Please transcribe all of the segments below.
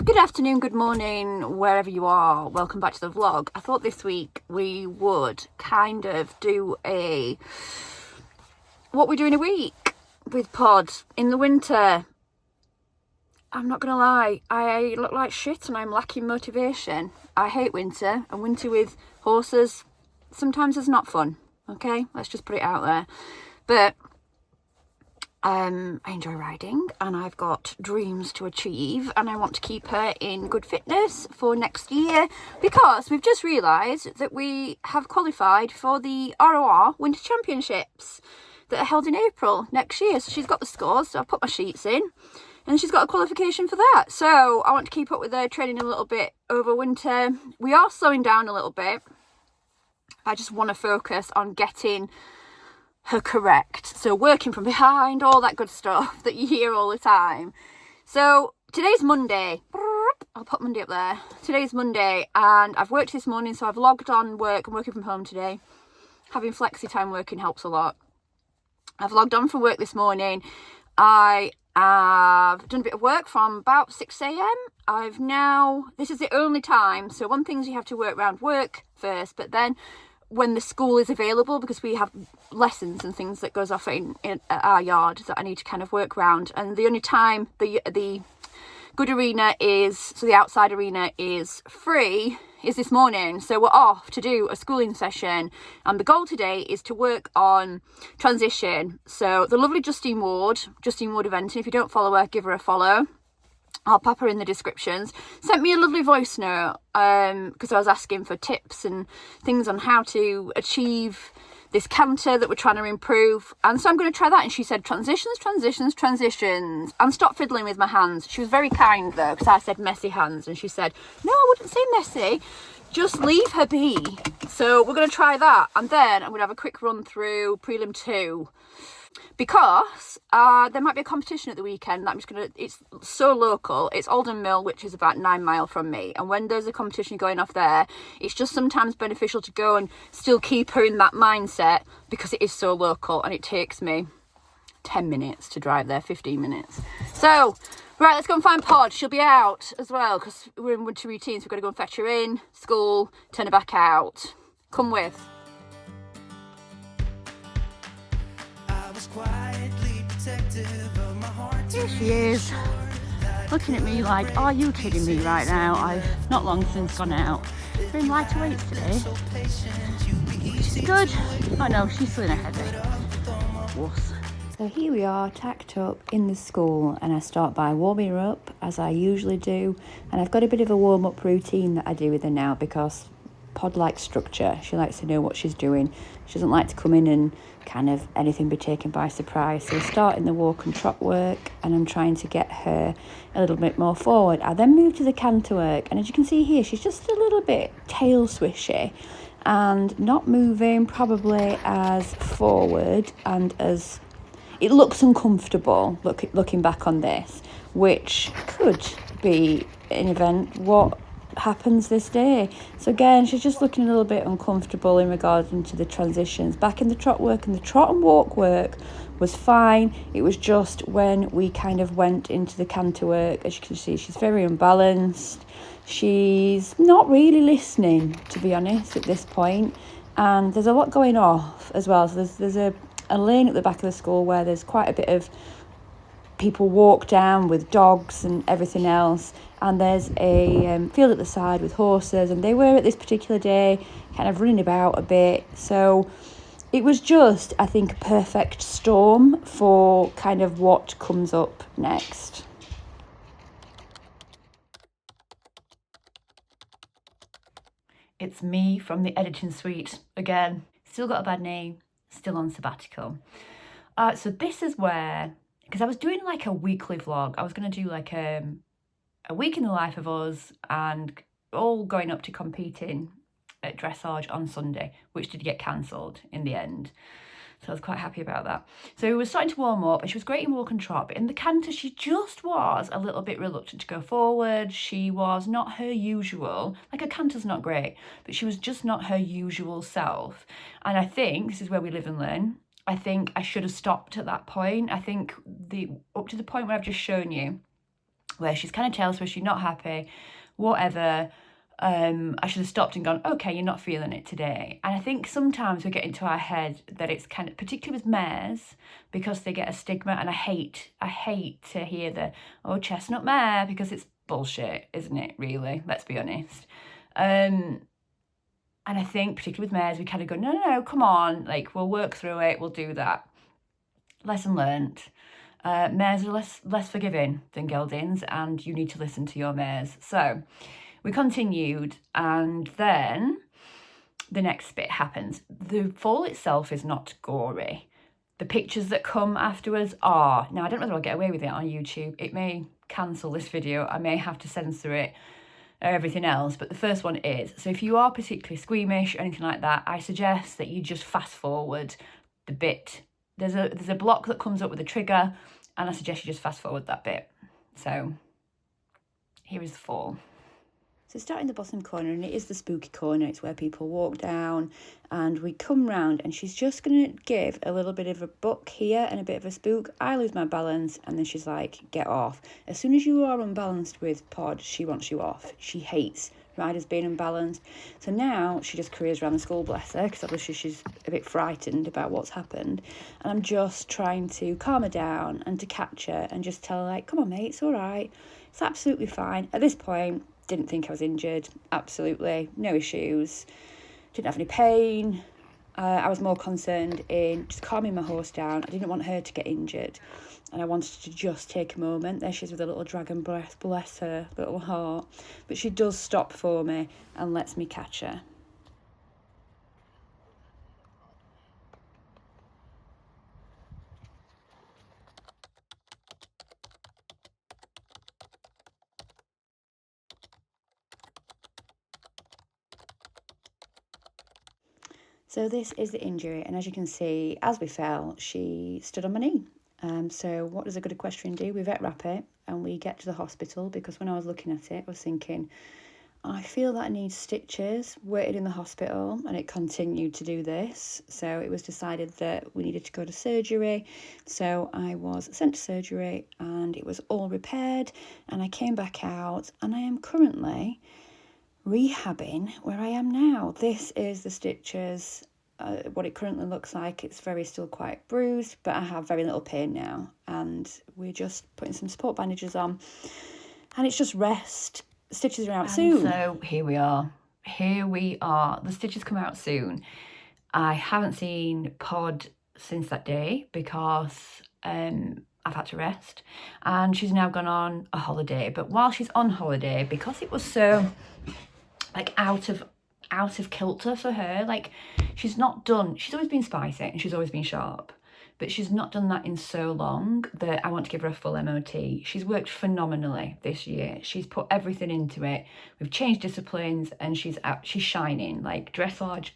Good afternoon, good morning, wherever you are. Welcome back to the vlog. I thought this week we would kind of do what we do in a week with pod in the winter. I'm not gonna lie, I look like shit and I'm lacking motivation. I hate winter, and winter with horses sometimes is not fun. Okay, let's just put it out there. But I enjoy riding and I've got dreams to achieve, and I want to keep her in good fitness for next year, because we've just realised that we have qualified for the ROR Winter Championships that are held in April next year. So she's got the scores, so I've put my sheets in and she's got a qualification for that. So I want to keep up with her training a little bit over winter. We are slowing down a little bit. I just want to focus on getting her correct, so working from behind, all that good stuff that you hear all the time. So today's Monday. I'll put Monday up there. Today's Monday and I've worked this morning, so I've logged on work. I'm working from home today. Having flexi time working helps a lot. I've logged on for work this morning. I have done a bit of work from about 6 a.m. This is the only time, so one thing is you have to work around work first, but then when the school is available, because we have lessons and things that goes off in our yard that I need to kind of work around, and the only time the good arena is, so the outside arena is free, is this morning. So we're off to do a schooling session, and the goal today is to work on transition. So the lovely Justine Ward event, and if you don't follow her, give her a follow. I'll pop her in the descriptions. Sent me a lovely voice note because I was asking for tips and things on how to achieve this canter that we're trying to improve. And so I'm going to try that. And she said, transitions, and stop fiddling with my hands. She was very kind though, because I said messy hands. And she said, no, I wouldn't say messy. Just leave her be. So we're going to try that. And then I'm going to have a quick run through prelim 2. Because there might be a competition at the weekend. It's so local. It's Alden Mill, which is about 9 miles from me. And when there's a competition going off there, it's just sometimes beneficial to go and still keep her in that mindset, because it is so local and it takes me 10 minutes to drive there, 15 minutes. So, right, let's go and find Pod. She'll be out as well, because we're in winter routines. We've got to go and fetch her in, school, turn her back out. Come with. Here she is, looking at me like, are you kidding me right now? I've not long since gone out. We're in lighter weights today. She's good. Oh no, she's still in a heavy. Wuss. So here we are, tacked up in the school, and I start by warming her up as I usually do. And I've got a bit of a warm-up routine that I do with her now, because Pod likes structure. She likes to know what she's doing. She doesn't like to come in and kind of anything be taken by surprise. So we start in the walk and trot work, and I'm trying to get her a little bit more forward. I then move to the canter work, and as you can see here, she's just a little bit tail swishy and not moving probably as forward, and as it looks uncomfortable looking back on this, which could be an event what happens this day. So again, she's just looking a little bit uncomfortable in regards to the transitions. Back in the trot work, and the trot and walk work was fine. It was just when we kind of went into the canter work, as you can see, she's very unbalanced. She's not really listening, to be honest, at this point. And there's a lot going off as well. So there's a lane at the back of the school where there's quite a bit of people walk down with dogs and everything else, and there's a field at the side with horses, and they were at this particular day kind of running about a bit. So it was just, I think, a perfect storm for kind of what comes up next. It's me from the editing suite again. Still got a bad knee, still on sabbatical. So this is where, because I was doing like a weekly vlog. I was going to do like a week in the life of us, and all going up to competing at Dressage on Sunday, which did get cancelled in the end. So I was quite happy about that. So we were starting to warm up, and she was great in walk and trot, but in the canter she just was a little bit reluctant to go forward. She was not her usual, like her canter's not great, but she was just not her usual self. And I think this is where we live and learn. I think I should have stopped at that point. I think up to the point where I've just shown you, where she's kind of tells her she's not happy, whatever. I should have stopped and gone, okay, you're not feeling it today. And I think sometimes we get into our head that it's kind of, particularly with mares, because they get a stigma, and I hate to hear the, oh, chestnut mare, because it's bullshit, isn't it, really? Let's be honest. And I think particularly with mares, we kind of go, no, come on, like, we'll work through it, we'll do that. Lesson learnt. Mares are less forgiving than geldings, and you need to listen to your mares. So we continued, and then the next bit happens. The fall itself is not gory. The pictures that come afterwards are, now I don't know whether I'll get away with it on YouTube. It may cancel this video. I may have to censor it or everything else, but the first one is. So if you are particularly squeamish or anything like that, I suggest that you just fast forward the bit. There's a block that comes up with a trigger, and I suggest you just fast forward that bit. So here is the fall. So starting the bottom corner, and it is the spooky corner, it's where people walk down, and we come round, and she's just going to give a little bit of a buck here and a bit of a spook. I lose my balance, and then she's like, get off. As soon as you are unbalanced with Pod, she wants you off. She hates riders being unbalanced. So now she just careers around the school, bless her, because obviously she's a bit frightened about what's happened. And I'm just trying to calm her down and to catch her and just tell her, like, come on, mate, it's all right. It's absolutely fine. At this point, didn't think I was injured, absolutely, no issues, didn't have any pain. I was more concerned in just calming my horse down. I didn't want her to get injured, and I wanted to just take a moment. There she is with a little dragon breath, bless her little heart. But she does stop for me and lets me catch her. So this is the injury, and as you can see, as we fell, she stood on my knee. So what does a good equestrian do? We vet wrap it and we get to the hospital, because when I was looking at it, I was thinking, I feel that I need stitches. Waited in the hospital, and it continued to do this. So it was decided that we needed to go to surgery. So I was sent to surgery, and it was all repaired, and I came back out, and I am currently rehabbing where I am now. This is the stitches, what it currently looks like. It's still quite bruised, but I have very little pain now, and we're just putting some support bandages on, and it's just rest. The stitches are out soon. So here we are. The stitches come out soon. I haven't seen Pod since that day because I've had to rest, and she's now gone on a holiday. But while she's on holiday, because it was so like out of kilter for her, like she's always been spicy and she's always been sharp, but she's not done that in so long that I want to give her a full MOT. She's worked phenomenally this year. She's put everything into it. We've changed disciplines, and she's shining. Like dressage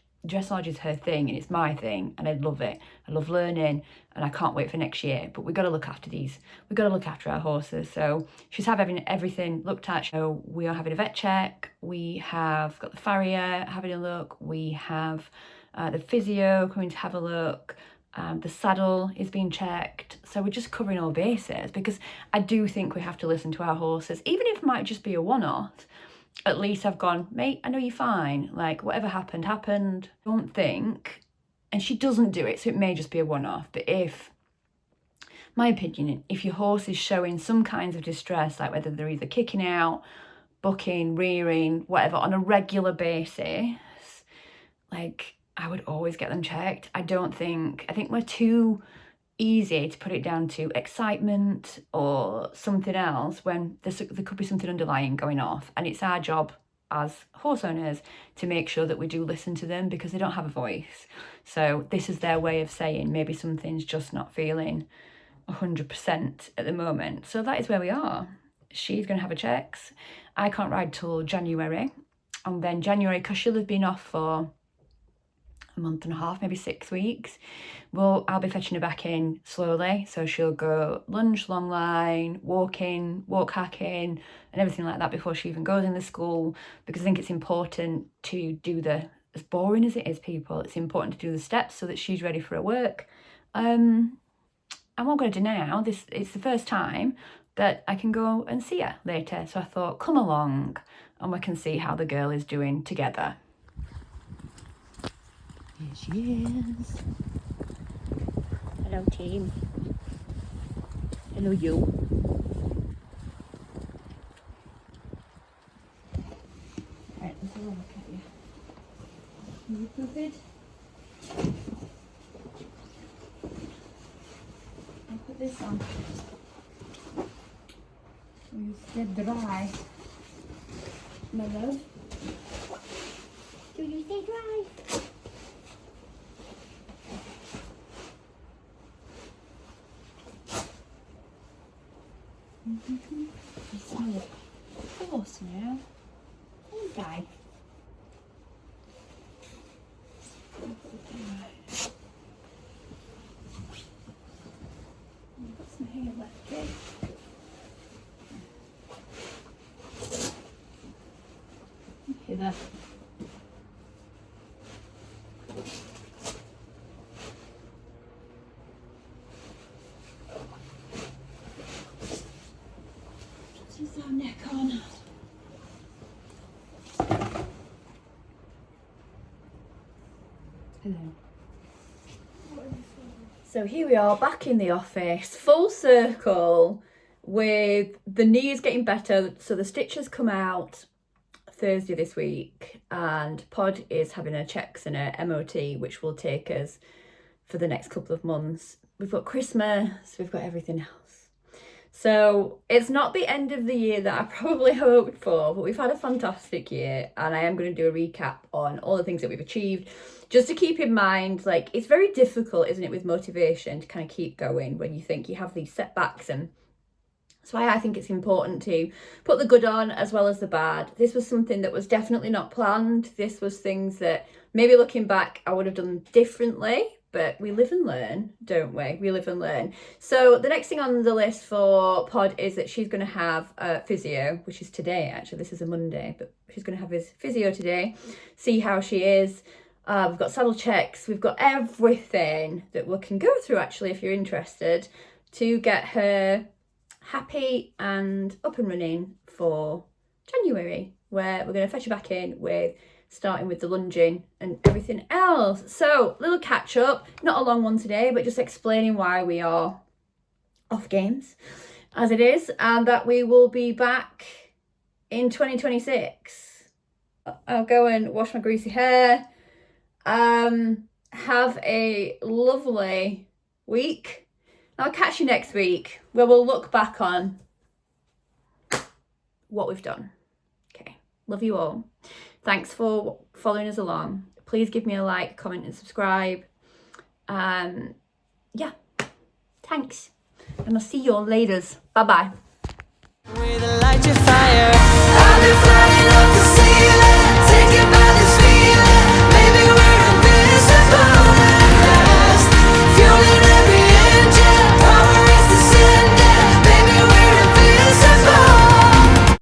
is her thing, and it's my thing, and I love it. I love learning, and I can't wait for next year. But we've got to look after these. We've got to look after our horses. So she's having everything looked at. So we are having a vet check. We have got the farrier having a look. We have the physio coming to have a look. The saddle is being checked. So we're just covering all bases, because I do think we have to listen to our horses, even if it might just be a one-off. At least I've gone, mate, I know you're fine. Like, whatever happened. Don't think. And she doesn't do it, so it may just be a one-off. But my opinion, if your horse is showing some kinds of distress, like whether they're either kicking out, bucking, rearing, whatever, on a regular basis, like, I would always get them checked. I think we're too easy to put it down to excitement or something else, when there could be something underlying going off, and it's our job as horse owners to make sure that we do listen to them, because they don't have a voice. So this is their way of saying maybe something's just not feeling 100% at the moment. So that is where we are. She's going to have her checks. I can't ride till January, and then January, because she'll have been off for a month and a half, maybe 6 weeks. Well, I'll be fetching her back in slowly. So she'll go lunge, long line, walking, walk hacking, and everything like that before she even goes in the school, because I think it's important to do as boring as it is, people, it's important to do the steps so that she's ready for her work. And what I'm going to do now, it's the first time that I can go and see her later. So I thought, come along and we can see how the girl is doing together. Here she is. Hello, team. Hello, you. Right, let's have a look at you. Are you pooped? I'll put this on. So you stay dry. My love. So you stay dry. You smell of horse now. Okay. I've got some hair left here. Hither. Just our neck on. Hello. So here we are back in the office, full circle, with the knees getting better. So the stitches come out Thursday this week, and Pod is having her checks and her MOT, which will take us for the next couple of months. We've got Christmas, we've got everything else. So it's not the end of the year that I probably hoped for, but we've had a fantastic year, and I am going to do a recap on all the things that we've achieved, just to keep in mind, like, it's very difficult, isn't it, with motivation to kind of keep going when you think you have these setbacks. And that's why I think it's important to put the good on as well as the bad. This was something that was definitely not planned. This was things that maybe looking back I would have done differently, but we live and learn, don't we? We live and learn. So the next thing on the list for Pod is that she's going to have a physio, which is today, actually. This is a Monday, but she's going to have his physio today, see how she is. We've got saddle checks. We've got everything that we can go through, actually, if you're interested, to get her happy and up and running for January, where we're going to fetch her back in with starting with the lunging and everything else. So, little catch up, not a long one today, but just explaining why we are off games as it is, and that we will be back in 2026. I'll go and wash my greasy hair, have a lovely week. I'll catch you next week, where we'll look back on what we've done. Okay, love you all. Thanks for following us along. Please give me a like, comment and subscribe. Yeah, thanks. And I'll see you all later. Bye-bye.